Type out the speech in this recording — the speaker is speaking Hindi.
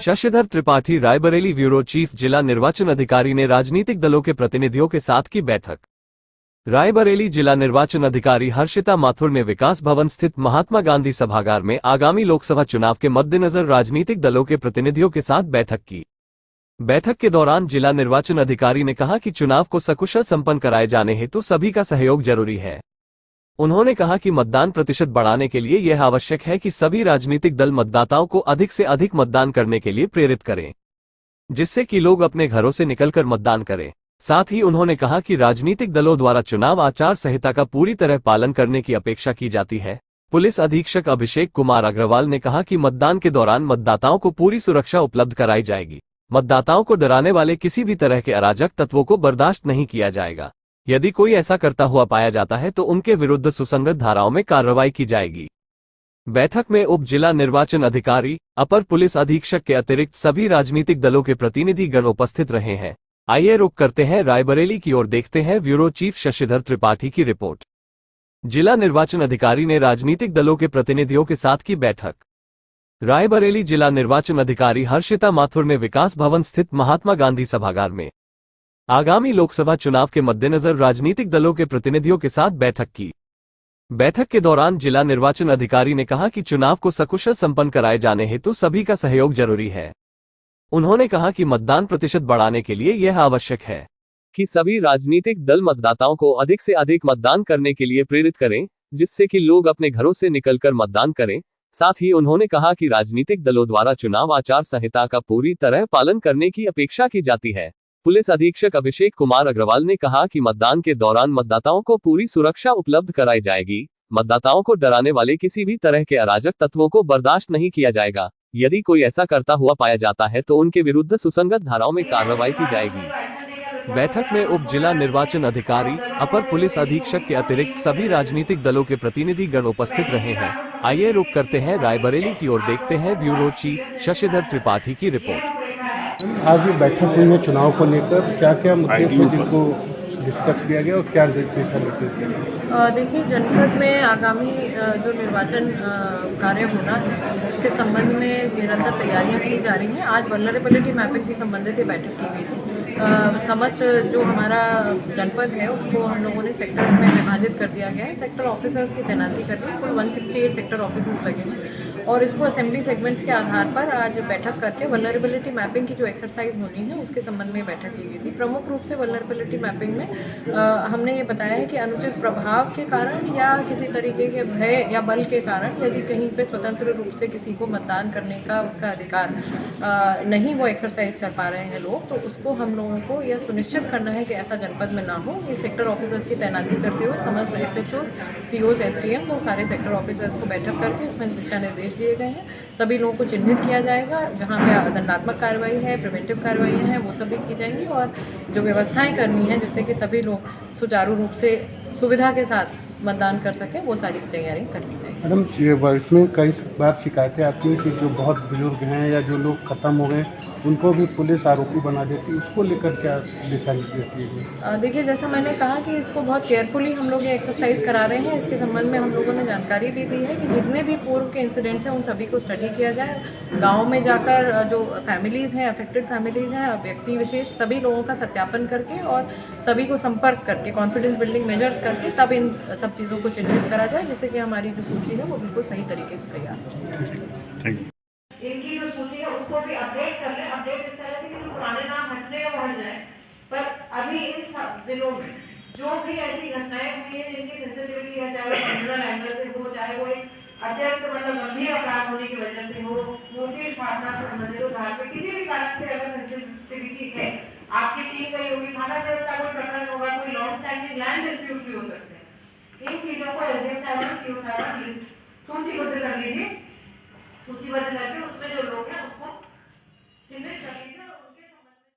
शशिधर त्रिपाठी रायबरेली ब्यूरो चीफ जिला निर्वाचन अधिकारी ने राजनीतिक दलों के प्रतिनिधियों के साथ की बैठक। रायबरेली जिला निर्वाचन अधिकारी हर्षिता माथुर ने विकास भवन स्थित महात्मा गांधी सभागार में आगामी लोकसभा चुनाव के मद्देनजर राजनीतिक दलों के प्रतिनिधियों के साथ बैठक की। बैठक के दौरान जिला निर्वाचन अधिकारी ने कहा कि चुनाव को सकुशल संपन्न कराए जाने हेतु सभी का सहयोग जरूरी है। उन्होंने कहा कि मतदान प्रतिशत बढ़ाने के लिए यह आवश्यक है कि सभी राजनीतिक दल मतदाताओं को अधिक से अधिक मतदान करने के लिए प्रेरित करें, जिससे कि लोग अपने घरों से निकलकर मतदान करें। साथ ही उन्होंने कहा कि राजनीतिक दलों द्वारा चुनाव आचार संहिता का पूरी तरह पालन करने की अपेक्षा की जाती है। पुलिस अधीक्षक अभिषेक कुमार अग्रवाल ने कहा कि मतदान के दौरान मतदाताओं को पूरी सुरक्षा उपलब्ध कराई जाएगी। मतदाताओं को डराने वाले किसी भी तरह के अराजक तत्वों को बर्दाश्त नहीं किया जाएगा। यदि कोई ऐसा करता हुआ पाया जाता है तो उनके विरुद्ध सुसंगत धाराओं में कार्रवाई की जाएगी। बैठक में उप जिला निर्वाचन अधिकारी, अपर पुलिस अधीक्षक के अतिरिक्त सभी राजनीतिक दलों के प्रतिनिधि गण उपस्थित रहे हैं। आइए रुक करते हैं रायबरेली की ओर, देखते हैं ब्यूरो चीफ शशिधर त्रिपाठी की रिपोर्ट। जिला निर्वाचन अधिकारी ने राजनीतिक दलों के प्रतिनिधियों के साथ की बैठक। रायबरेली जिला निर्वाचन अधिकारी हर्षिता माथुर ने विकास भवन स्थित महात्मा गांधी सभागार में आगामी लोकसभा चुनाव के मद्देनजर राजनीतिक दलों के प्रतिनिधियों के साथ बैठक की। बैठक के दौरान जिला निर्वाचन अधिकारी ने कहा कि चुनाव को सकुशल संपन्न कराए जाने हेतु सभी का सहयोग जरूरी है। उन्होंने कहा कि मतदान प्रतिशत बढ़ाने के लिए यह आवश्यक है कि सभी राजनीतिक दल मतदाताओं को अधिक से अधिक मतदान करने के लिए प्रेरित करें, जिससे कि लोग अपने घरों से निकलकर मतदान करें। साथ ही उन्होंने कहा कि राजनीतिक दलों द्वारा चुनाव आचार संहिता का पूरी तरह पालन करने की अपेक्षा की जाती है। पुलिस अधीक्षक अभिषेक कुमार अग्रवाल ने कहा कि मतदान के दौरान मतदाताओं को पूरी सुरक्षा उपलब्ध कराई जाएगी। मतदाताओं को डराने वाले किसी भी तरह के अराजक तत्वों को बर्दाश्त नहीं किया जाएगा। यदि कोई ऐसा करता हुआ पाया जाता है तो उनके विरुद्ध सुसंगत धाराओं में कार्रवाई की जाएगी। बैठक में उप जिला निर्वाचन अधिकारी, अपर पुलिस अधीक्षक के अतिरिक्त सभी राजनीतिक दलों के प्रतिनिधि गण उपस्थित रहे हैं। आइए रुक करते हैं रायबरेली की ओर, देखते हैं ब्यूरो चीफ शशिधर त्रिपाठी की रिपोर्ट। आज ये बैठक हुई है चुनाव को लेकर, क्या क्या मुद्दे थे जिनको डिस्कस किया गया और क्या दिशा निर्देश दिए गए? देखिए, जनपद में आगामी जो निर्वाचन कार्य होना है उसके संबंध में निरंतर तैयारियां की जा रही हैं। आज वल्नरेबिलिटी मैपिंग से संबंधित ये बैठक की गई थी। समस्त जो हमारा जनपद है उसको हम लोगों ने सेक्टर्स में विभाजित कर दिया गया है। सेक्टर ऑफिसर्स की तैनाती करके कुल 168 सेक्टर ऑफिसर्स लगे हैं और इसको असेंबली सेगमेंट्स के आधार पर आज बैठक करके वल्नरेबिलिटी मैपिंग की जो एक्सरसाइज होनी है उसके संबंध में बैठक की गई थी। प्रमुख रूप से वल्नरेबिलिटी मैपिंग में हमने ये बताया है कि अनुचित प्रभाव के कारण या किसी तरीके के भय या बल के कारण यदि कहीं पे स्वतंत्र रूप से किसी को मतदान करने का उसका अधिकार नहीं वो एक्सरसाइज कर पा रहे हैं लोग, तो उसको हम लोगों को यह सुनिश्चित करना है कि ऐसा जनपद में ना हो। ये सेक्टर ऑफिसर्स की तैनाती करते हुए समस्त SHOs, COs, SDMs और सारे सेक्टर ऑफिसर्स को बैठक करके इसमें दिशा निर्देश दिए गए हैं। सभी लोगों को चिन्हित किया जाएगा, जहाँ पे दंडात्मक कार्रवाई है, प्रिवेंटिव कार्रवाई हैं, वो सभी की जाएंगी और जो व्यवस्थाएं करनी है जिससे कि सभी लोग सुचारू रूप से सुविधा के साथ मतदान कर सकें, वो सारी तैयारी करनी चाहिए। मैडम, इसमें कई बार शिकायतें आती हैं कि जो बहुत बुजुर्ग हैं या जो लोग खत्म हो गए उनको भी पुलिस आरोपी बना देती है, उसको लेकर क्या दिशा निर्देश दिए गए? देखिए, जैसा मैंने कहा कि इसको बहुत केयरफुली हम लोग ये एक्सरसाइज करा रहे हैं। इसके संबंध में हम लोगों ने जानकारी भी दी है कि जितने भी पूर्व के इंसिडेंट्स हैं उन सभी को स्टडी किया जाए। गाँव में जाकर जो फैमिलीज़ हैं, अफेक्टेड फैमिलीज़ हैं, व्यक्ति विशेष सभी लोगों का सत्यापन करके और सभी को संपर्क करके कॉन्फिडेंस बिल्डिंग मेजर्स करके तब इन सब चीज़ों को चिन्हित करा जाए, जिससे कि हमारी जो सूची है वो बिल्कुल सही तरीके से तैयार हो। इनकी जो सूची है उसको भी अपडेट कर लें। अपडेट इस तरह से कि जो पुराने नाम हटने या हट जाए, पर अभी इन सब दिनों में जो भी ऐसी घटनाएं हुई है जिनकी सेंसिटिविटी है, चाहे वो क्रिमिनल एंगल से हो, चाहे वो एक अत्यंत गंभीर अपराध होने की वजह से हो, मूर्ति स्थापना से संबंधित उधार पे किसी भी कारण से अगर सेंसिटिविटी है, आपकी टीम गई होगी, थाना दर्ज का कोई प्रकरण होगा, कोई लॉन्ग स्टैंडिंग लैंड डिस्प्यूट भी हो सकते हैं। इन चीजों को SDM साहब, CO साहब लिस्ट सूचीबद्ध कर लीजिए। सूचीबद्ध करके उसमें जो लोग हैं उनको चिन्हित करके